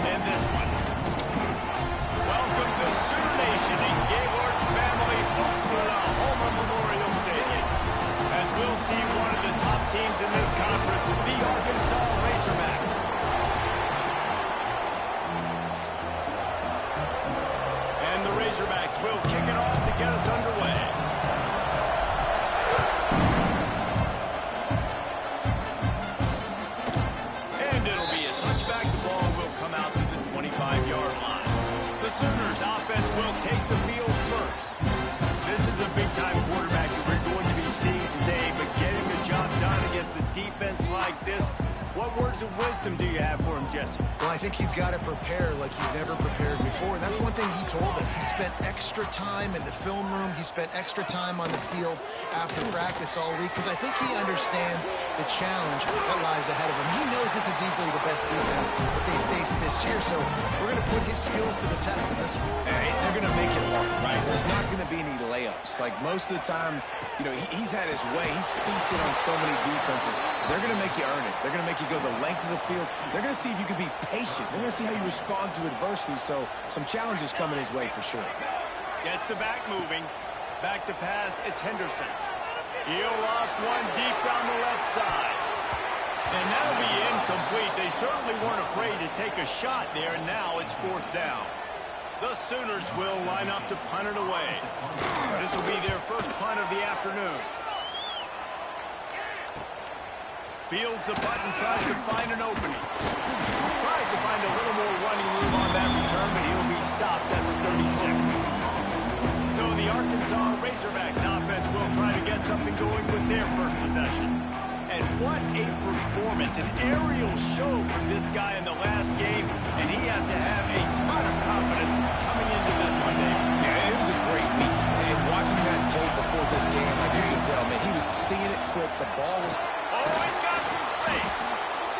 in this one. Welcome to Sooner Nation in Gaylord Family Oklahoma Memorial Stadium. As we'll see one of the top teams in this conference, the Arkansas Razorbacks. And the Razorbacks will kick it off to get us underway. And it'll be a touchback. The ball will come out to the 25-yard line. The Sooners offense will take the field first. This is a big-time quarterback that we're going to be seeing today, but getting the job done against a defense like this, what words of wisdom do you have for him, Jesse? Well, I think you've got to prepare like you've never prepared before, and that's one thing he told us. He spent extra time in the film room. He spent extra time on the field after practice all week because I think he understands the challenge that lies ahead of him. He knows this is easily the best defense that they faced this year, so we're going to put his skills to the test in this one. Hey, they're going to make it hard, right? There's not going to be any layups. Like most of the time, you know, he's had his way. He's feasted on so many defenses. They're going to make you earn it. They're going to make you go the length of the field. They're going to see if you can be patient. They're going to see how you respond to adversity. So some challenges coming his way for sure. Gets the back moving. Back to pass. It's Henderson. He'll off one deep down the left side. And that'll be incomplete. They certainly weren't afraid to take a shot there, and now it's 4th down. The Sooners will line up to punt it away. This will be their first punt of the afternoon. Fields the punt and tries to find an opening. Tries to find a little more running room on that return, but he'll be stopped at the 36. So the Arkansas Razorbacks offense will try to get something going with their first possession. And what a performance, an aerial show from this guy in the last game, and he has to have a ton of confidence coming into this one, Dave. Yeah, it was a great week. And watching that tape before this game, like you can tell, man, he was seeing it quick. The ball was... Oh, he's got some space.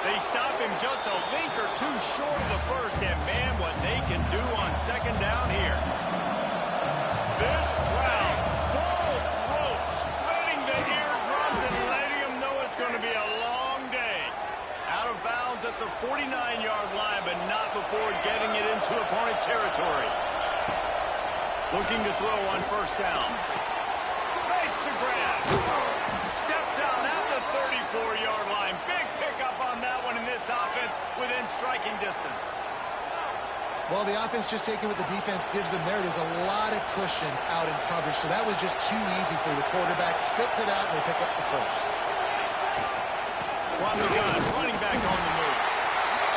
They stop him just a link or two short of the first, and man, what they can do on second down here. This crowd, full throat, splitting the eardrums and letting them know it's going to be a long day. Out of bounds at the 49-yard line, but not before getting it into opponent territory. Looking to throw on first down. Makes the grab. Steps out at the 34-yard line. Big pickup on that one in this offense within striking distance. Well, the offense just taking what the defense gives them there. There's a lot of cushion out in coverage, so that was just too easy for the quarterback. Spits it out, and they pick up the first. From the gun, running back on the move.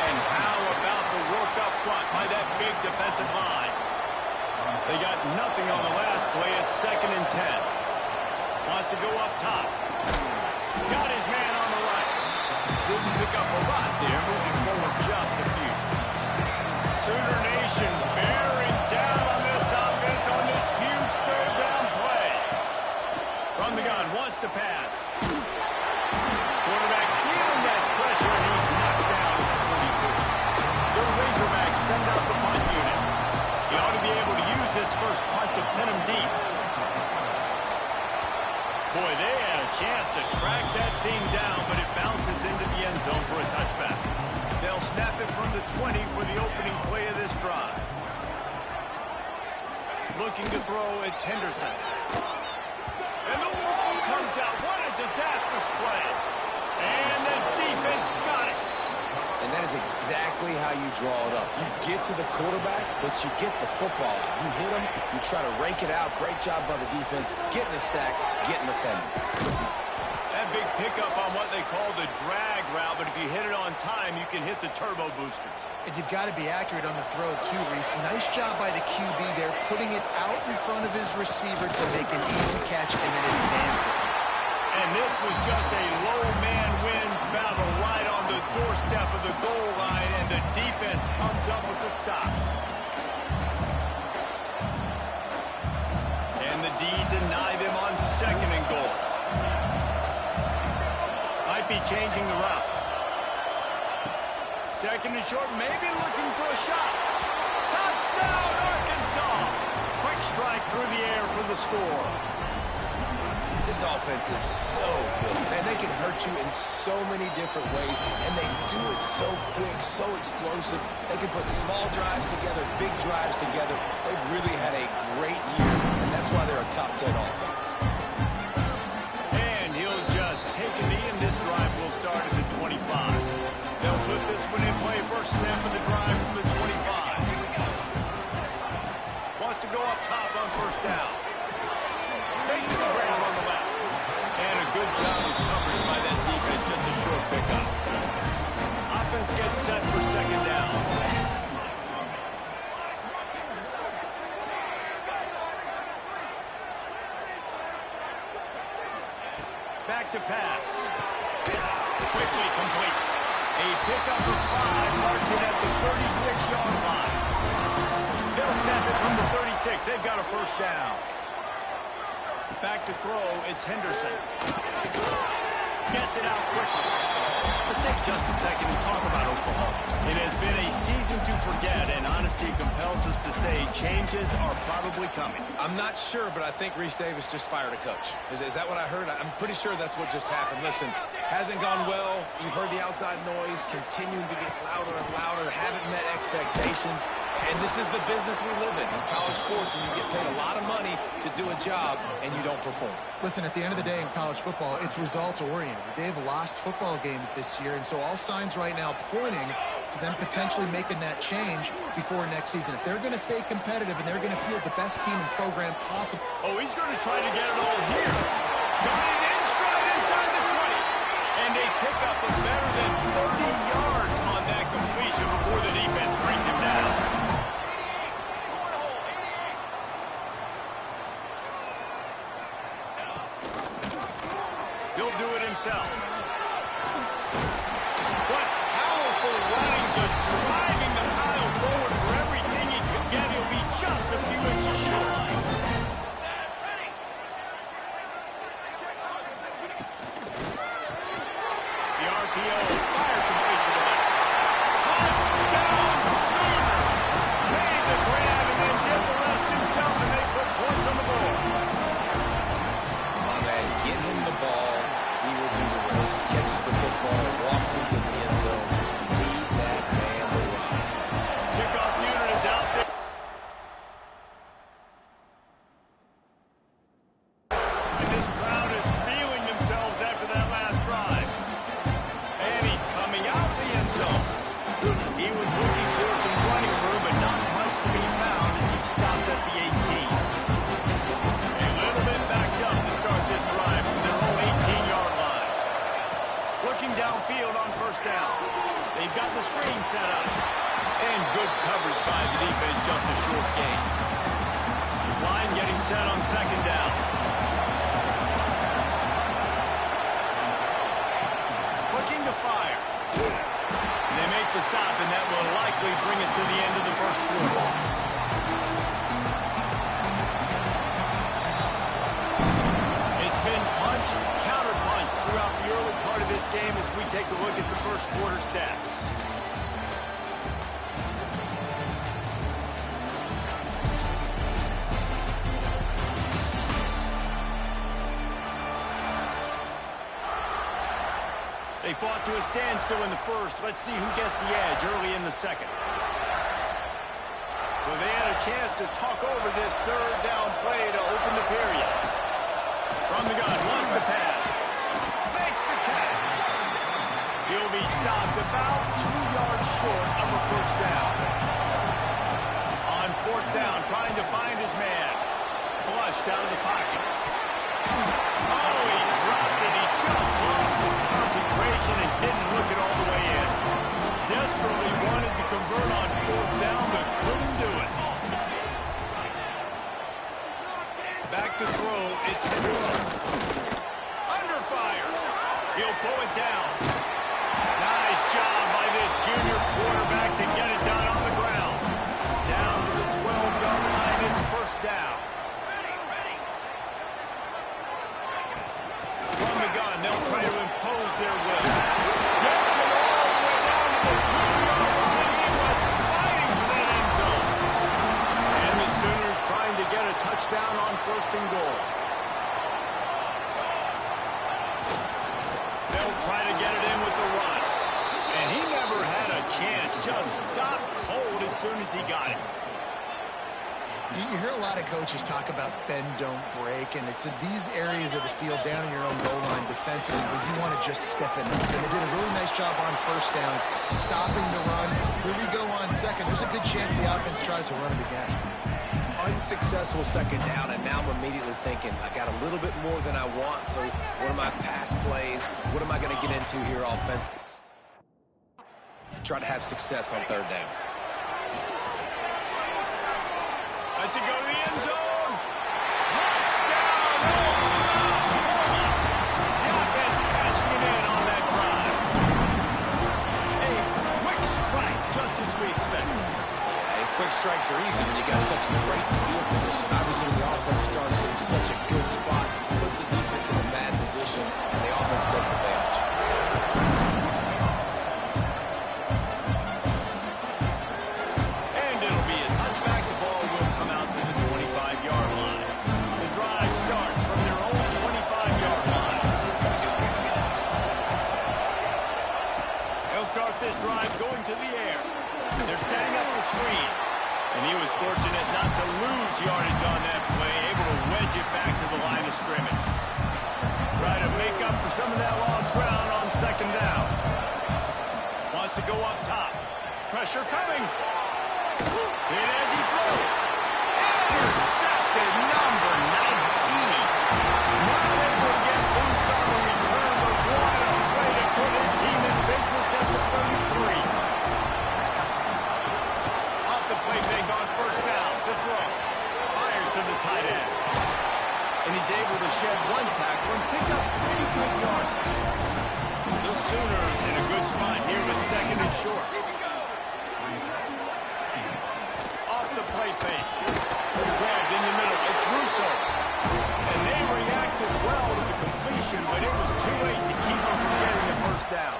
And how about the work up front by that big defensive line? They got nothing on the last play. It's 2nd and 10. Wants to go up top. Got his man on the right. Didn't pick up a lot there, moving forward just a few. Sooner Nation bearing down on this offense on this huge 3rd down play. From the gun, wants to pass. Quarterback feeling that pressure, and he's knocked down at the 42. The Razorbacks send out the punt unit. He ought to be able to use this first punt to pin him deep. Boy, they had a chance to track that thing down, but it bounces into the end zone for a touchback. They'll snap it from the 20 for the opening play of this drive. Looking to throw, it's Henderson. And the ball comes out. What a disastrous play. And the defense got it. And that is exactly how you draw it up. You get to the quarterback, but you get the football. You hit him, you try to rake it out. Great job by the defense. Getting the sack, getting the fumble. That big pickup on what they call the drag route, but if you hit it on time, you can hit the turbo boosters. And you've got to be accurate on the throw, too, Reese. Nice job by the QB there, putting it out in front of his receiver to make an easy catch and then advance it. And this was just a low man wins battle right on the doorstep of the goal line, and the defense comes up with the stop. And the D deny them on 2nd and goal. Might be changing the route. 2nd and short, maybe looking for a shot. Touchdown, Arkansas! Quick strike through the air for the score. This offense is so good. Man, they can hurt hurt you in so many different ways, and they do it so quick, so explosive. They can put small drives together, big drives together. They've really had a great year, and that's why they're a top 10 offense. And he'll just take a knee, and this drive will start at the 25. They'll put this one in play. First snap of the drive from the 25. Wants to go up top on first down. Makes the grab on the left. And a good job of coverage by that defense, just a short pickup. Offense gets set for second down. Back to pass. Quickly complete. A pickup of 5, marching at the 36-yard line. They'll snap it from the 36. They've got a first down. Back to throw, it's Henderson. Gets it out quickly. Let's take just a second and talk about Oklahoma. It has been a season to forget, and honesty compels us to say changes are probably coming. I'm not sure, but I think Reese Davis just fired a coach. Is that what I heard? I'm pretty sure that's what just happened. Listen, hasn't gone well. You've heard the outside noise, continuing to get louder and louder, haven't met expectations. And this is the business we live in college sports, when you get paid a lot of money to do a job and you don't perform. Listen, at the end of the day in college football, it's results-oriented. They've lost football games this year, and so all signs right now pointing to them potentially making that change before next season. If they're going to stay competitive and they're going to field the best team and program possible. Oh, he's going to try to get it all here. Got it in stride inside the 20. And they pick up a better than 30 yards on that completion before the defense brings him down. He'll do it himself. What powerful running, just driving the pile forward for everything he can get. He'll be just a few inches short. The RPO, fire complete to the left. Touchdown, Sooner! Made the grab and then did the rest himself, and they put points on the board. My man, get him the ball. He will do the rest. Catches the football, walks into the end zone. Feed that man the rock. Kickoff unit is out there. And this crowd is feeling themselves after that last drive. And he's coming out of the end zone. He was looking for some running room, but not much to be found as he stopped at the 18. A little bit backed up to start this drive from their own 18-yard line. Looking downfield on first down. They've got the screen set up. And good coverage by the defense, just a short gain. Line getting set on second down. Looking to fire. They make the stop, and that will likely bring us to the end of the first quarter. It's been punch, counter-punch throughout the early part of this game as we take a look at the first quarter stats. They fought to a standstill in the first. Let's see who gets the edge early in the second. So they had a chance to talk over this third down play to open the period. From the gun, wants to pass. Makes the catch. He'll be stopped about 2 yards short of a first down. On fourth down, trying to find his man. Flushed out of the pocket. Oh, he dropped it. He just lost his concentration and didn't look it all the way in. Desperately wanted to convert on fourth down, but couldn't do it. Back to throw, it's Henderson. Under fire. He'll pull it down. Nice job by this junior quarterback to get it done on the ground. Down to the 12-yard line, it's first down. From the gun, they'll try to impose their will. Gets it all the way down to the 2-yard line. He was fighting for that end zone. And the Sooners trying to get a touchdown on first and goal. They'll He'll try to get it in with the run. And he never had a chance. Just stopped cold as soon as he got it. You hear a lot of coaches talk about bend, don't break, and it's in these areas of the field down in your own goal line defensively where you want to just step in. And they did a really nice job on first down, stopping the run. Here we go on second. There's a good chance the offense tries to run it again. Unsuccessful second down, and now I'm immediately thinking, I got a little bit more than I want, so what are my pass plays? What am I going to get into here offensively? Try to have success on third down. To go to the end zone. Touchdown! The offense cashing it in on that drive. A quick strike, just as we expected. Yeah, and quick strikes are easy when you got such great field position. Obviously, when the offense starts in such a good spot, puts the defense in a bad position, and the offense takes advantage. This drive going to the air. They're setting up the screen. And he was fortunate not to lose yardage on that play, able to wedge it back to the line of scrimmage. Try to make up for some of that lost ground on second down. Wants to go up top. Pressure coming. And as he throws. Intercepted, number 19. Not able to get loose on the return, but what a play to put his team in business at the 33. Off the play fake on first down to throw. Fires to the tight end. And he's able to shed one tackle and pick up pretty good yardage. The Sooners in a good spot here with second and short. Off the play fake. Grabbed in the middle. It's Russo. And they reacted well to the completion, but it was too late to keep them from getting the first down.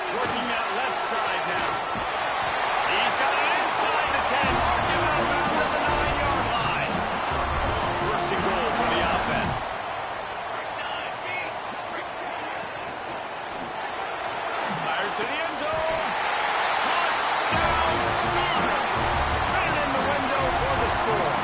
Working that left side now. He's got it inside the 10. Marking out around at the 9-yard line. First and goal for the offense. Fires to the end zone. Touchdown, Sooner. Fit in the window for the score.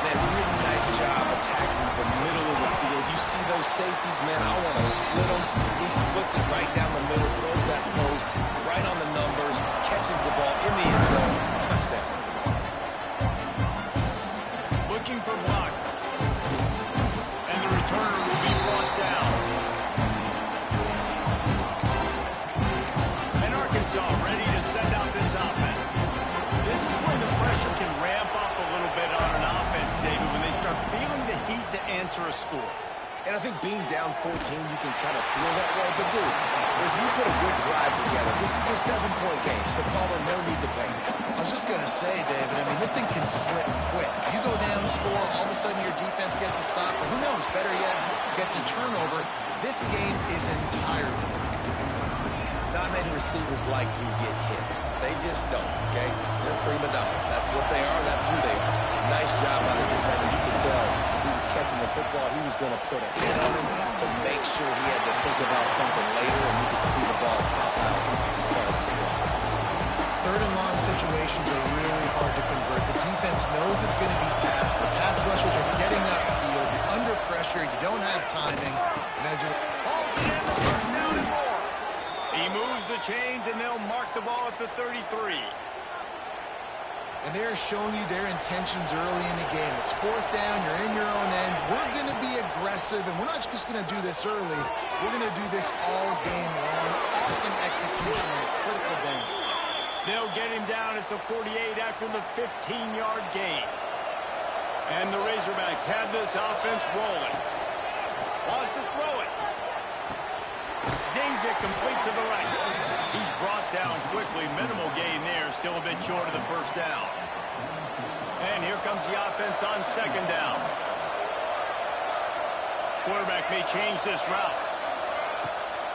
Man, really nice job attacking the middle of the field. You see those safeties, man, I want to split them. He splits it right down the middle, throws that post, right on the numbers, catches the ball in the end zone. Touchdown. Looking for block. And the returner will be brought down. And Arkansas ready to send out this offense. This is when the pressure can ramp up a little bit on an offense, David, when they start feeling the heat to answer a score. And I think being down 14, you can kind of feel that way. But, dude, if you put a good drive together, this is a 7-point game, so Palmer, no need to panic. I was just going to say, David, I mean, this thing can flip quick. You go down, score, all of a sudden your defense gets a stop, or who knows, better yet, gets a turnover. This game is entirely different. Not many receivers like to get hit. They just don't, okay? They're prima donnas. That's what they are. That's who they are. Nice job by the defender. You could tell he was catching the football. He was going to put a hit on him to make sure he had to think about something later, and you could see the ball pop out and fall to the ground. Third and long situations are really hard to convert. The defense knows it's going to be passed. The pass rushers are getting upfield. You're under pressure. You don't have timing. And as you're... Holds it in the first down and more. He moves the chains, and they'll mark the ball at the 33. And they're showing you their intentions early in the game. It's fourth down. You're in your own end. We're going to be aggressive, and we're not just going to do this early. We're going to do this all game long. Awesome execution on a critical game. They'll get him down at the 48 after the 15-yard gain. And the Razorbacks have this offense rolling. Wants to throw it. Zings it complete to the right. He's brought down quickly. Minimal gain there. Still a bit short of the first down. And here comes the offense on second down. Quarterback may change this route.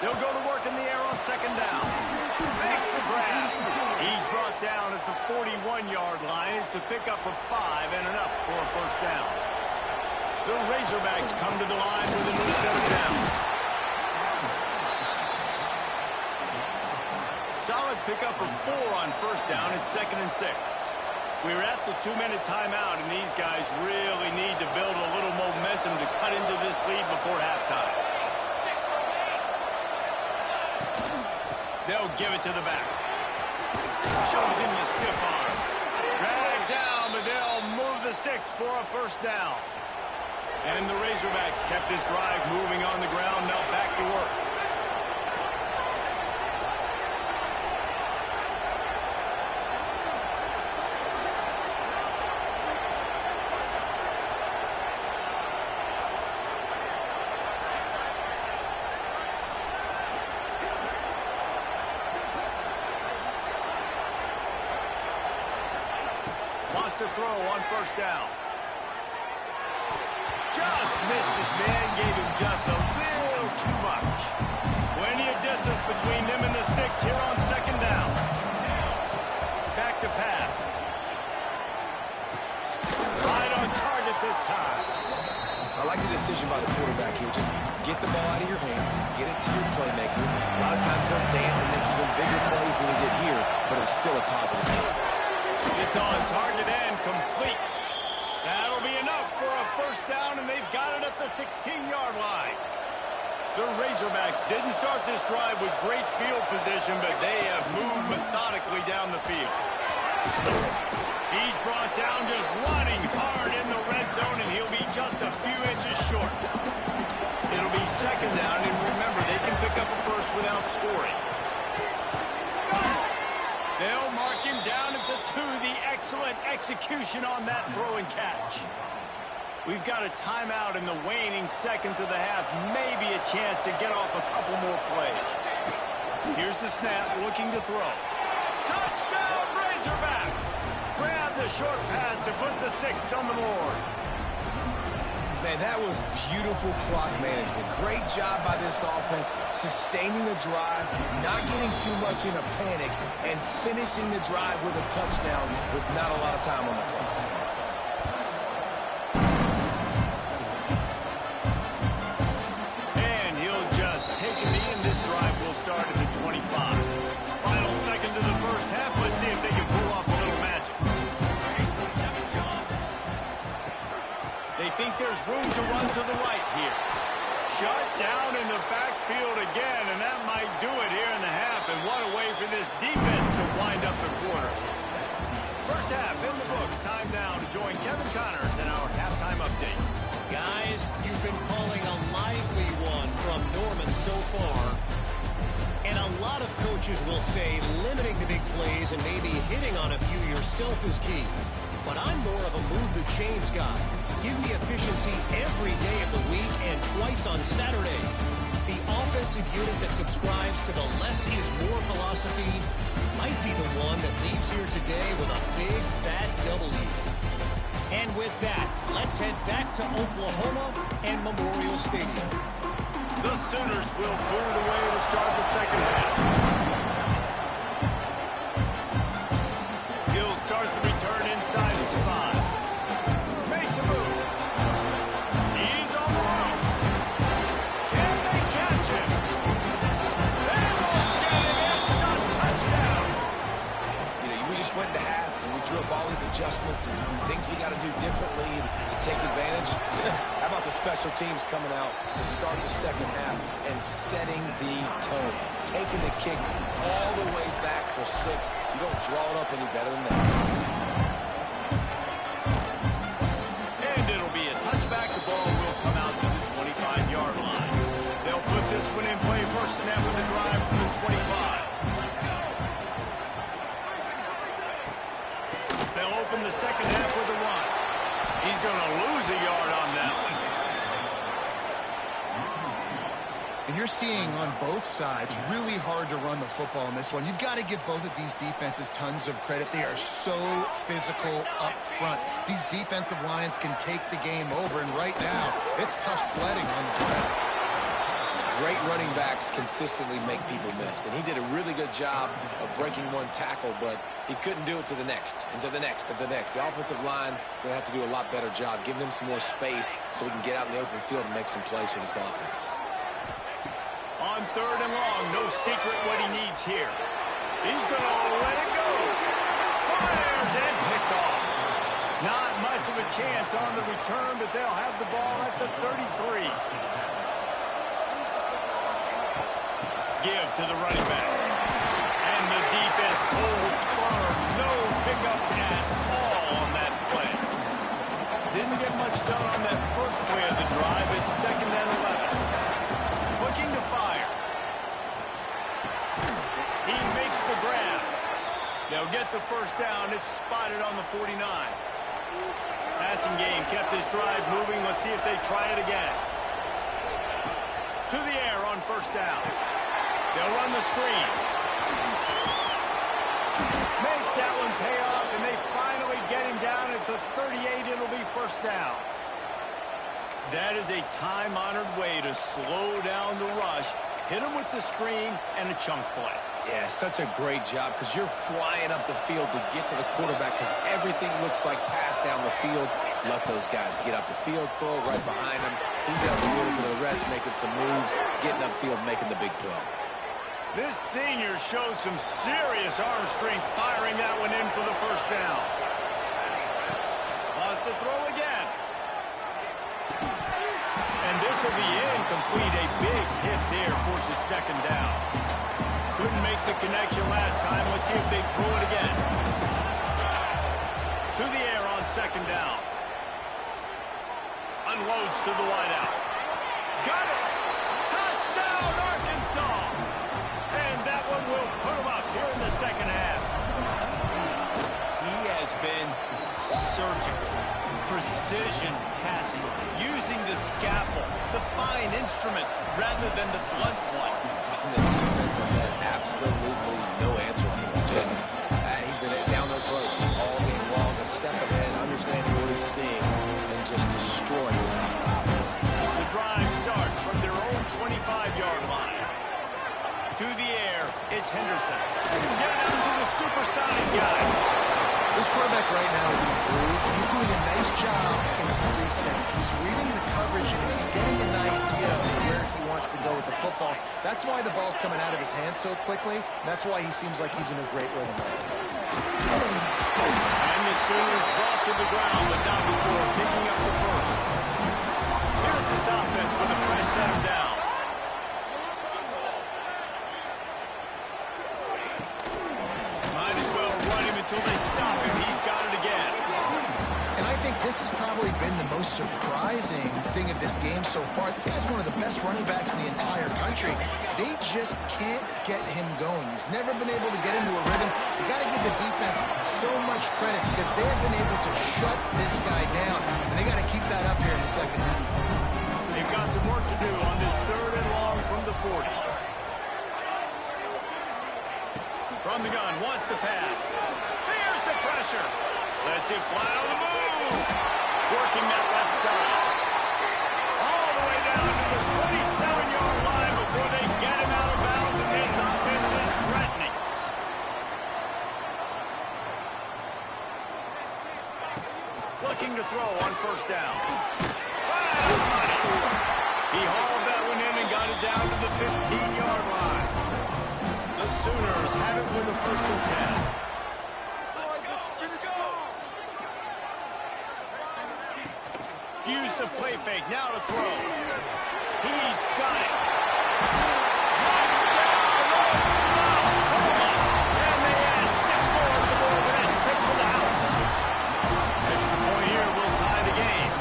They'll go to work in the air on second down. Makes the grab. He's brought down at the 41-yard line. It's a pickup of 5 and enough for a first down. The Razorbacks come to the line with a new set of downs. Solid pickup of 4 on first down. It's 2nd and 6. We're at the 2-minute timeout, and these guys really need to build a little momentum to cut into this lead before halftime. They'll give it to the back. Shows him the stiff arm. Dragged down, but they'll move the sticks for a first down. And the Razorbacks kept this drive moving on the ground. Now back to work. Lost a throw on first down. Just missed his man, gave him just a little too much. Plenty of distance between them and the sticks here on second down. Back to pass. Right on target this time. I like the decision by the quarterback here. Just get the ball out of your hands, get it to your playmaker. A lot of times they'll dance and make even bigger plays than he did here, but it was still a positive game. It's on target and complete. That'll be enough for a first down, and they've got it at the 16-yard line. The Razorbacks didn't start this drive with great field position, but they have moved methodically down the field. He's brought down just running hard in the red zone, and he'll be just a few inches short. It'll be second down, and remember, they can pick up a first without scoring. They'll mark him down at the 2. The excellent execution on that throw and catch. We've got a timeout in the waning seconds of the half. Maybe a chance to get off a couple more plays. Here's the snap, looking to throw. Touchdown, Razorbacks! Grab the short pass to put the 6 on the board. Man, that was beautiful clock management. Great job by this offense, sustaining the drive, not getting too much in a panic, and finishing the drive with a touchdown with not a lot of time on the clock. And he'll just take a knee, and this drive will start at the 25. Final seconds of the first half. Let's see if they can pull off a little magic. They think there's room to run to the right here. Shut down in the backfield again, and that might do it here in the half. And what a way for this defense to wind up the quarter. First half in the books. Time now to join Kevin Connors in our halftime update. Guys, you've been calling a lively one from Norman so far. And a lot of coaches will say limiting the big plays and maybe hitting on a few yourself is key. But I'm more of a move-the-chains guy. Give me efficiency every day of the week and twice on Saturday. The offensive unit that subscribes to the less is more philosophy might be the one that leaves here today with a big, fat W. And with that, let's head back to Oklahoma and Memorial Stadium. The Sooners will boot it away to start the second half. He'll start the return inside his 5. Makes a move. He's on the roof. Can they catch him? They won't get him. It's a touchdown. You know, we just went to half, and we drew up all these adjustments and things we got to do differently to take advantage. How about the special teams coming out to start the second half and setting the tone, taking the kick all the way back for 6. You don't draw it up any better than that. And it'll be a touchback. The ball will come out to the 25-yard line. They'll put this one in play. First snap of the drive from the 25. They'll open the second half with a run. He's going to lose a yard on that one. And you're seeing on both sides really hard to run the football in this one. You've got to give both of these defenses tons of credit. They are so physical up front. These defensive lines can take the game over, and right now it's tough sledding on the ground. Great running backs consistently make people miss, and he did a really good job of breaking one tackle, but he couldn't do it to the next, and to the next, and to the next. The offensive line going to have to do a lot better job, giving him some more space so we can get out in the open field and make some plays for this offense. On 3rd and long, no secret what he needs here. He's going to let it go. Fires and picked off. Not much of a chance on the return, but they'll have the ball at the 33. Give to the running back. And the defense holds firm. No pickup at all on that play. Didn't get much done on that first play of the drive. It's 2nd and 11. Looking to fire. He makes the grab. They'll get the first down. It's spotted on the 49. Passing game kept this drive moving. Let's see if they try it again. To the air on 1st down. They'll run the screen. Makes that one pay off, and they finally get him down at the 38. It'll be 1st down. That is a time-honored way to slow down the rush, hit him with the screen, and a chunk play. Yeah, such a great job because you're flying up the field to get to the quarterback because everything looks like pass down the field. Let those guys get up the field, throw it right behind him. He does a little bit of the rest, making some moves, getting upfield, making the big play. This senior shows some serious arm strength, firing that one in for the 1st down. Wants to throw again. And this will be incomplete. A big hit there forces 2nd down. Couldn't make the connection last time. Let's see if they throw it again. To the air on 2nd down. Unloads to the wideout. Got it! Touchdown, Arkansas! And that one will put him up here in the 2nd half. He has been surgical. Precision passing. Using the scalpel, the fine instrument, rather than the blunt one. And the defense has had absolutely no answer for him. Just, he's been down their throats all game long, a step ahead, understanding what he's seeing, and just destroying this defense. The drive starts from their own 25-yard line. To the air, it's Henderson. Get it out to the supersonic guy. This quarterback right now is in a groove. He's doing a nice job in the preset. He's reading the coverage, and he's getting an idea of where he wants to go with the football. That's why the ball's coming out of his hands so quickly. That's why he seems like he's in a great rhythm right now. And the Sooners brought to the ground, but not before picking up the first. Here's this offense with a fresh set of downs. Might as well run him until they stop him. He's got it again. And I think this has probably been the most surprising thing of this game so far. This guy's one of the best running backs in the entire country. They just can't get him going. He's never been able to get into a rhythm. You got to give the defense so much credit because they have been able to shut this guy down. And they got to keep that up here in the 2nd half. They've got some work to do on this 3rd and long from the 40. From the gun, wants to pass. Here's the pressure. Lets it fly on the move. Working that left side. All the way down to the 27-yard line before they get him out of bounds, and this offense is threatening. Looking to throw on 1st down. He hauled that one in and got it down to the 15-yard line. The Sooners have it with a 1st and 10. Use the play fake, now to throw. He's got it. Touchdown! And they add 6 more to the board, and that's it for the house. Extra point here will tie the game.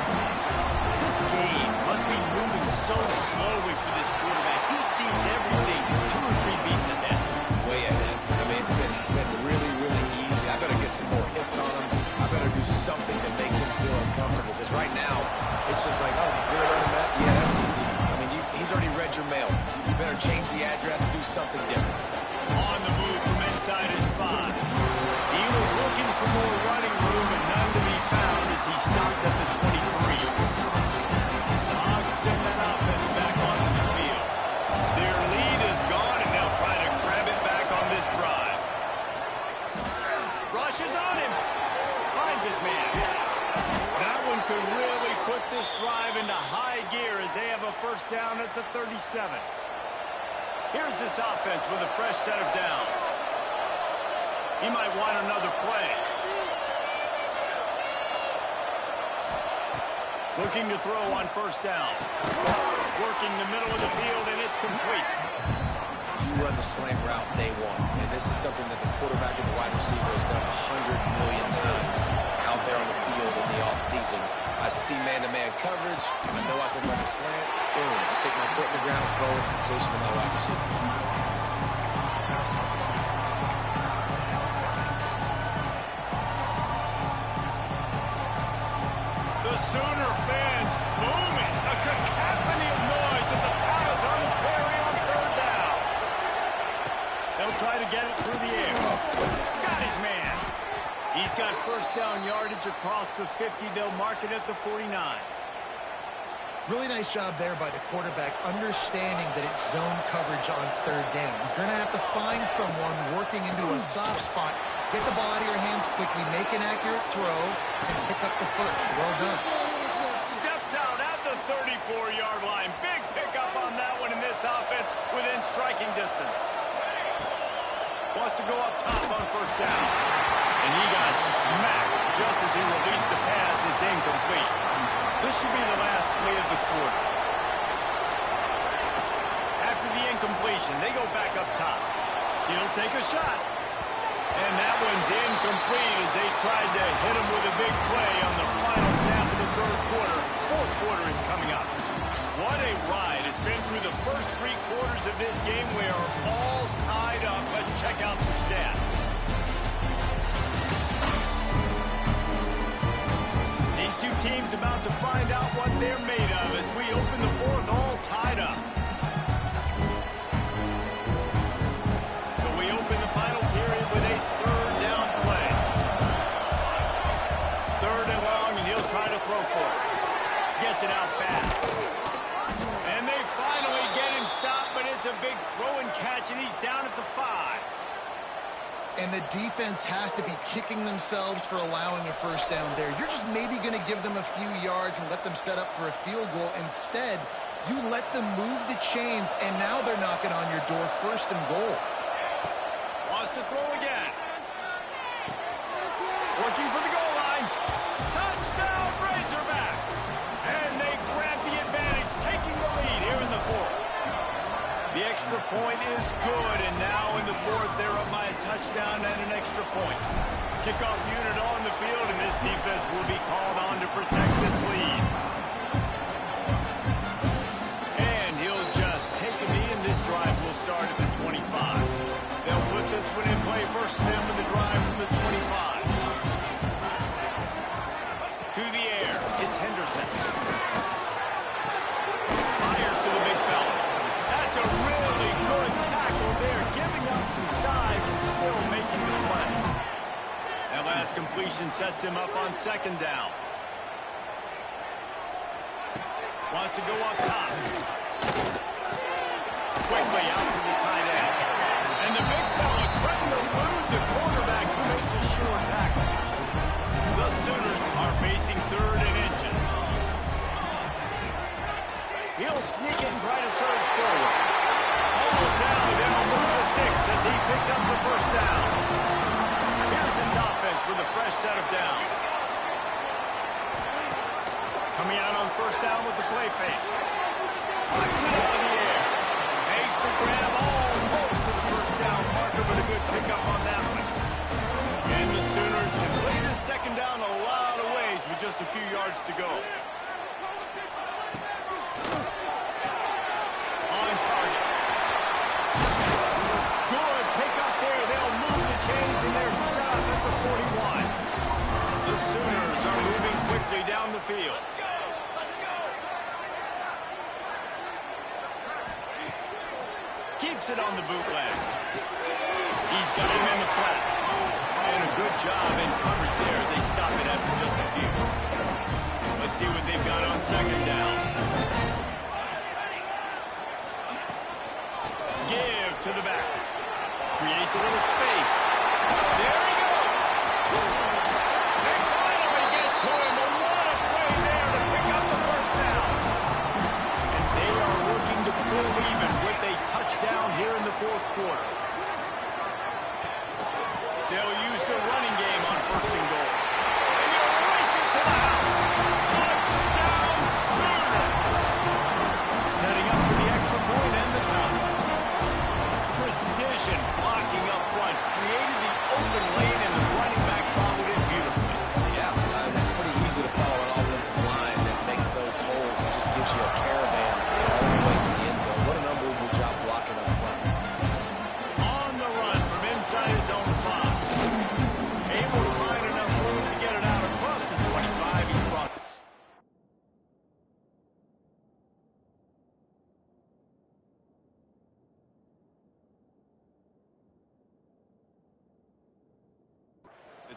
This game must be moving so slowly for this quarterback. He sees everything 2 or 3 beats ahead. Way ahead. I mean, it's been really, really easy. I better get some more hits on him. I better do something to make him feel uncomfortable. Because right now, it's just like, oh, you're running that? Yeah, that's easy. I mean, he's already read your mail. You better change the address and do something different. On the move from inside his spot. He was looking for more running room, and none to be found as he stopped at the 23. The Hogs send that offense back onto the field. first down at the 37. Here's this offense with a fresh set of downs. He might want another play. Looking to throw on first down. Working the middle of the field, and it's complete. You run the slant route day one, and this is something that the quarterback and the wide receiver has done 100 million times out there on the field in the offseason. I see man-to-man coverage. I know I can run the slant. Boom, stick my foot in the ground, throw it, completion to my wide receiver. The Sooner fans booming. A cacophony of noise at the Palace on the Prairie on third down. They'll try to get it through the air. Got his man. He's got first down yardage across the 50. They'll mark it at the 49. Really nice job there by the quarterback, understanding that it's zone coverage on third down. He's going to have to find someone working into a soft spot, get the ball out of your hands quickly, make an accurate throw, and pick up the first. Well done. Steps out at the 34-yard line. Big pickup on that one in this offense within striking distance. Wants to go up top on first down. And he got smacked just as he released the pass. It's incomplete. This should be the last play of the quarter. After the incompletion, they go back up top. He'll take a shot. And that one's incomplete as they tried to hit him with a big play on the final snap of the third quarter. Fourth quarter is coming up. What a ride. It's been through the first 3 quarters of this game. We are all tied up. Let's check out some stats. These two teams about to find out what they're made of as we open the fourth all tied up. So we open the final period with a third down play. Third and long, and he'll try to throw for it. Gets it out fast. And they finally get him stopped, but it's a big throw and catch, and he's down at the 5. And the defense has to be kicking themselves for allowing a first down there. You're just maybe going to give them a few yards and let them set up for a field goal. Instead, you let them move the chains, and now they're knocking on your door, first and goal. Wants to throw again. Working for the goal line. Touchdown, Razorbacks. And they grab the advantage, taking the lead here in the fourth. The extra point is good, and now in the fourth, they're up by a touchdown and an extra point. Kickoff unit on the field, and this defense will be called on to protect this lead. And he'll just take a knee, and this drive will start at the 25. They'll put this one in play first snap of the drive from the 25. To the air, it's Henderson. Fires to the big fella. That's a really good tackle there, giving up some size and still making the play. That last completion sets him up on second down. Wants to go up top. Quickly out to the tight end. And the big fella couldn't elude the quarterback who makes a sure tackle. The Sooners are facing third and inches. He'll sneak it and try to surge forward. All down, they'll move the sticks as he picks up the first down. Here's this offense with a fresh set of downs. Coming out on first down with the play fake. Puts it out of the air. Makes the grab almost to the first down marker, but a good pickup on that one. And the Sooners can play this second down a lot of ways with just a few yards to go. On target. Good pickup there. They'll move the chains, and they're set up at the 41. The Sooners are moving quickly down the field. Keeps it on the bootleg. He's got him in the flat. And a good job in coverage there as they stop it after just a few. Let's see what they've got on second down. Give to the back. Creates a little space. There he goes. They finally get to him. And what a play there to pick up the first down. And they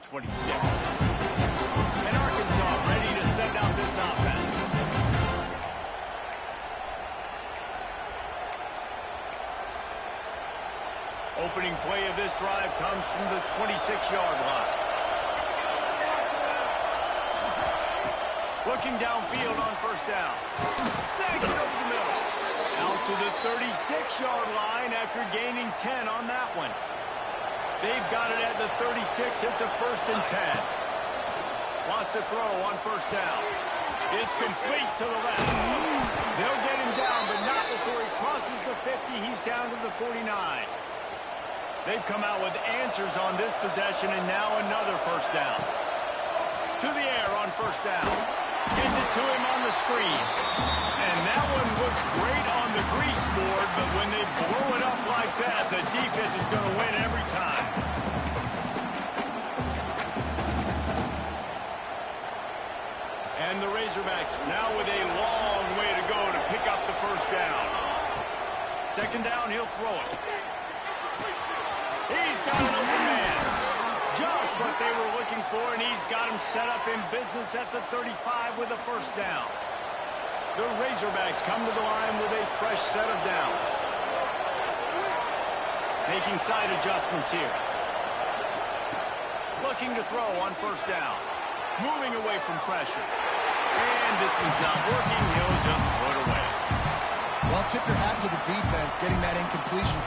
26. And Arkansas ready to send out this offense. Opening play of this drive comes from the 26-yard line. Looking downfield on first down. Snags it over the middle. Out to the 36-yard line after gaining 10 on that one. They've got it at the 36. It's a 1st and 10. Wants to throw on first down. It's complete to the left. They'll get him down, but not before he crosses the 50. He's down to the 49. They've come out with answers on this possession, and now another first down. To the air on first down. Gets it to him on the screen. And that one looks great on the grease board, but when they blow it up like that, the defense is going to win every time. And the Razorbacks now with a long way to go to pick up the first down. 2nd down, he'll throw it. He's got an open man. Just what they were looking for, and he's got him set up in business at the 35 with a first down. The Razorbacks come to the line with a fresh set of downs. Making side adjustments here. Looking to throw on first down. Moving away from pressure. And this one's not working. He'll just throw it away. Well, tip your hat to the defense, getting that incompletion.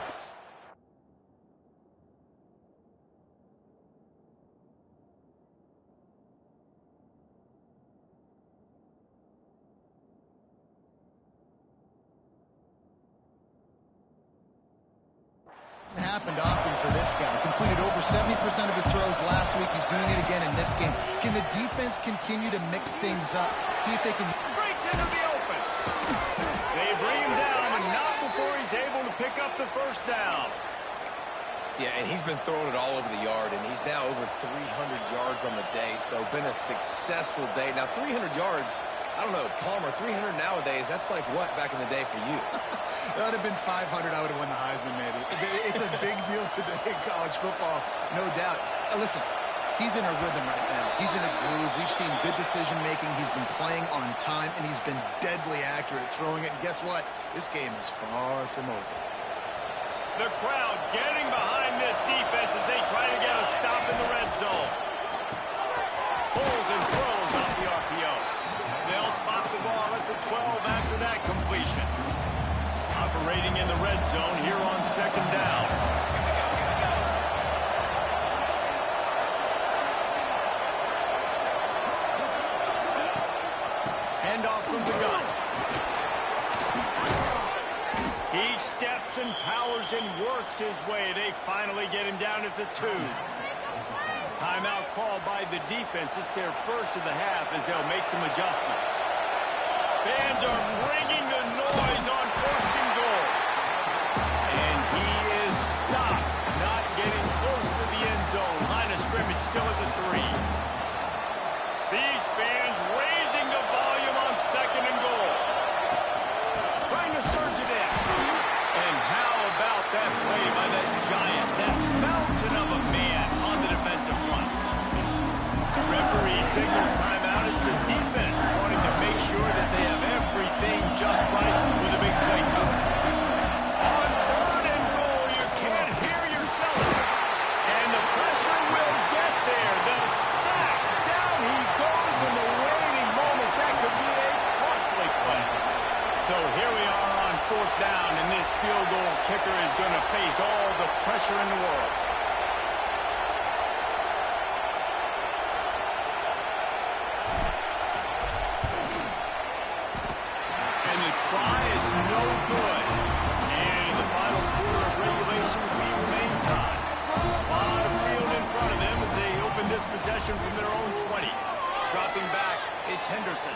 Happened often for this guy. Completed over 70% of his throws last week. He's doing it again in this game. Can the defense continue to mix things up? See if they can... Breaks into the open. They bring him down, and not before he's able to pick up the first down. Yeah, and he's been throwing it all over the yard, and he's now over 300 yards on the day, so been a successful day. Now, 300 yards, I don't know, Palmer, 300 nowadays, that's like what back in the day for you? That would have been 500. I would have won the Heisman, maybe. It's a big deal today in college football, no doubt. Listen, he's in a rhythm right now. He's in a groove. We've seen good decision-making. He's been playing on time, and he's been deadly accurate at throwing it. And guess what? This game is far from over. The crowd getting behind this defense as they try to get a stop in the red zone. Pulls and throws off the RPO. They'll spot the ball at the 12 after that completion. Operating in the red zone here on 2nd down. Handoff from the gun. He steps and powers and works his way. They finally get him down at the 2. Timeout called by the defense. It's their first of the half as they'll make some adjustments. Fans are bringing the noise on 1st and goal. And he is stopped, not getting close to the end zone. Line of scrimmage still at the 3. These fans raising the volume on 2nd and goal. Trying to surge it in. And how about that play by that giant, that mountain of a man on the defensive front? Referee signals timeout as the defense wanting to make sure that they have everything just right with a big play coming. On 3rd and goal, you can't hear yourself. And the pressure will get there. The sack. Down he goes in the waiting moments. That could be a costly play. So here we are on 4th down, and this field goal kicker is going to face all the pressure in the world. Try is no good. And in the final quarter of regulation, we remain tied. A lot of field in front of them as they open this possession from their own 20. Dropping back, it's Henderson.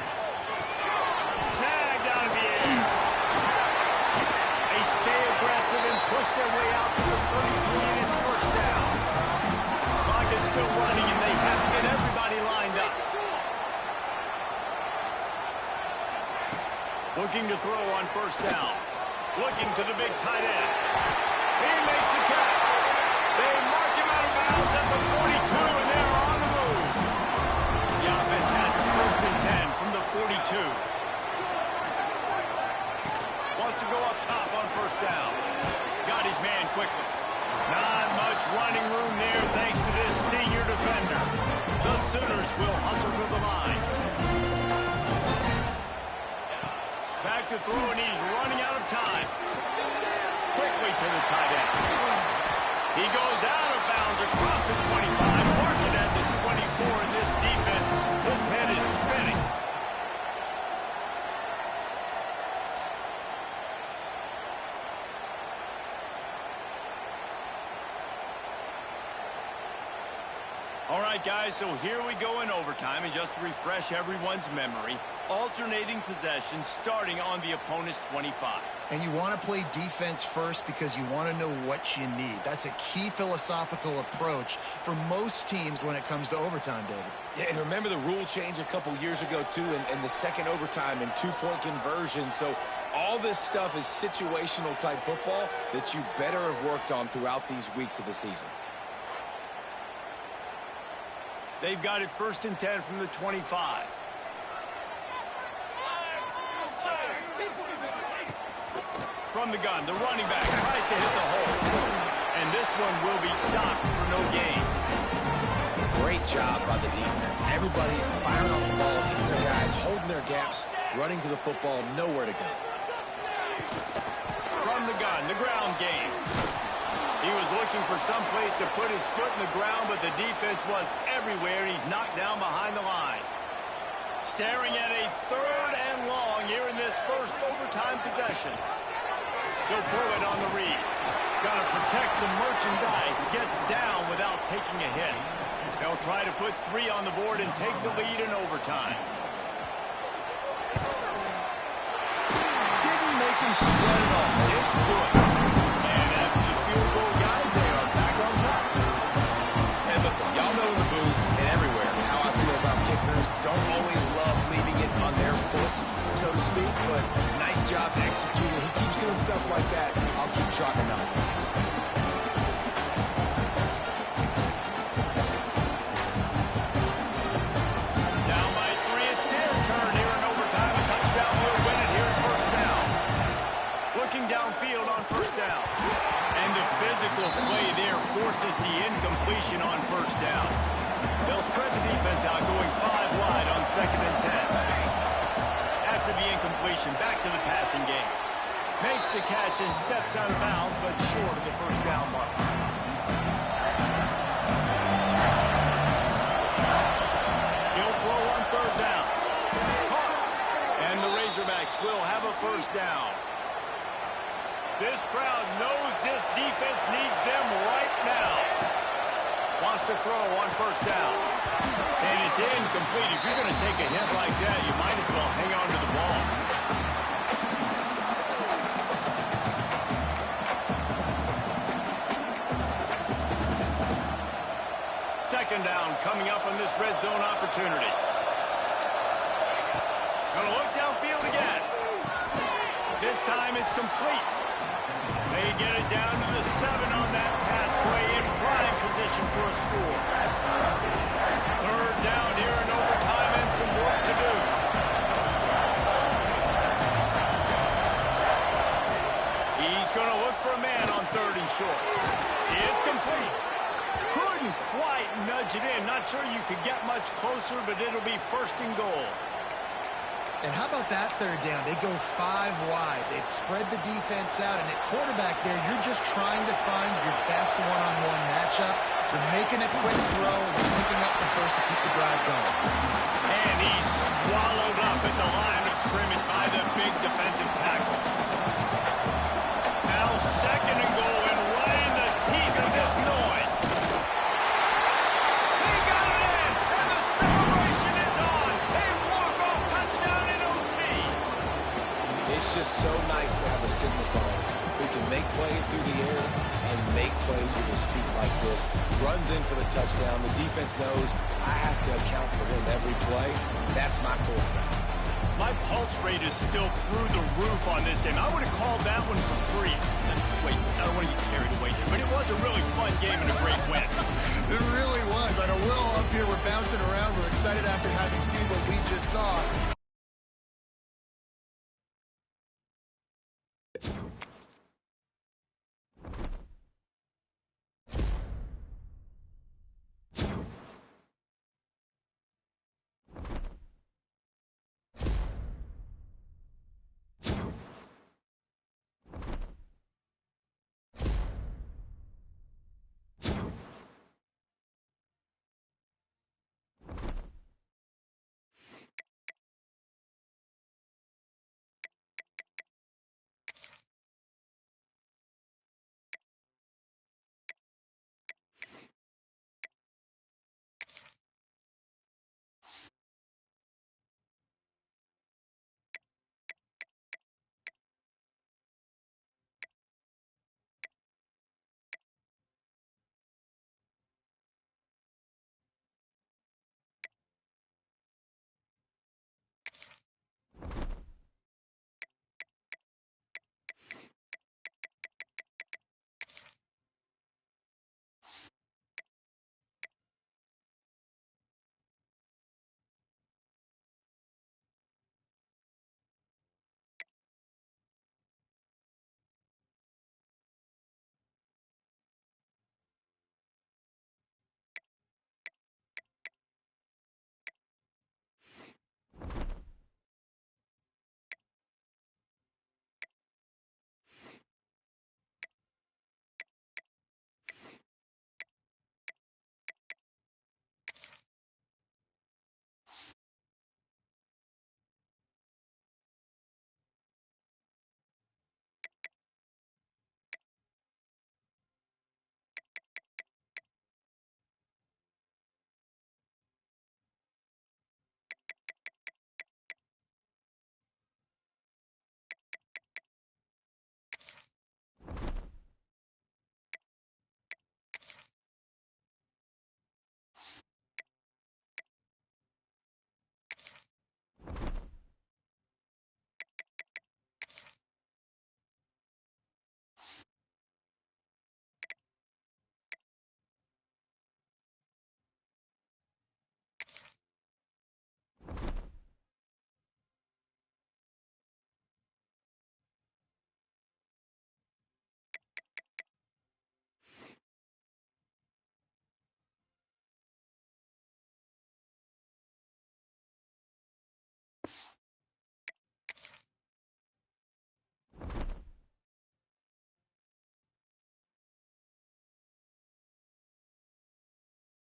Snagged out of the air. They stay aggressive and push their way out to the 33, and it's 1st down. Clock is still running, and they have to get everybody lined up. Looking to throw on 1st down. Looking to the big tight end. He makes the catch. They mark him out of bounds at the 42, and they're on 42. Wants to go up top on first down. Got his man quickly. Not much running room there thanks to this senior defender. The Sooners will hustle to the line. Back to throw, and he's running out of time. Quickly to the tight end. He goes out of bounds across the 25, marking at the 24, and this defense, its head is spinning. All right, guys, so here we go in overtime, and just to refresh everyone's memory, alternating possession starting on the opponent's 25. And you want to play defense first because you want to know what you need. That's a key philosophical approach for most teams when it comes to overtime, David. Yeah, and remember the rule change a couple years ago, too, and the second overtime and two-point conversion. So all this stuff is situational type football that you better have worked on throughout these weeks of the season. They've got it 1st and 10 from the 25. From the gun, the running back tries to hit the hole. And this one will be stopped for no gain. Great job by the defense. Everybody firing off the ball, hitting their guys, holding their gaps, running to the football, nowhere to go. From the gun, the ground game. He was looking for some place to put his foot in the ground, but the defense was everywhere, and he's knocked down behind the line. Staring at a 3rd and long here in this first overtime possession. He'll pull it on the read. Got to protect the merchandise. Gets down without taking a hit. They'll try to put 3 on the board and take the lead in overtime. Didn't make him sweat at all. It's good. And after the field goal, guys, they are back on top. And listen, y'all know in the booth and everywhere how I feel about kickers. Don't always love leaving it on their foot, so to speak, but nice job executing. He keeps doing stuff like that. I'll keep chalking up. Down by 3, it's their turn here in overtime. A touchdown will win it. Here's first down. Looking downfield on first down. And the physical play there forces the incompletion on first down. They'll spread the defense out, going 5 wide on 2nd and 10. After the incompletion, back to the passing game. Makes the catch and steps out of bounds, but short of the first down mark. He'll throw on 3rd down. Caught. And the Razorbacks will have a first down. This crowd knows this defense needs them right now. Wants to throw on first down. And it's incomplete. If you're going to take a hit like that, you might as well hang on to the ball. Second down coming up on this red zone opportunity. Going to look downfield again. This time it's complete. They get it down to the 7 on that pass play in prime position for a score. 3rd down here in overtime and some work to do. He's going to look for a man on 3rd and short. It's complete. Couldn't quite nudge it in. Not sure you could get much closer, but it'll be 1st and goal. And how about that 3rd down? They go 5 wide. They'd spread the defense out, and at quarterback there, you're just trying to find your best one-on-one matchup. You're making a quick throw, and you're picking up the first to keep the drive going. And he's swallowed up at the line of scrimmage by the big defensive tackle. Now 2nd and goal, and right in the teeth of this noise. He got it in, and the celebration is on. A walk-off touchdown in OT. It's just so nice to have a signal caller who can make plays through the air and make plays with his feet like this. Runs in for the touchdown. The defense knows I have to account for him every play. That's my quarterback. My pulse rate is still through the roof on this game. I would have called that one for free. Wait, I don't want to get carried away here, but it was a really fun game and a great win. It really was. I know we're all up here, we're bouncing around, we're excited after having seen what we just saw.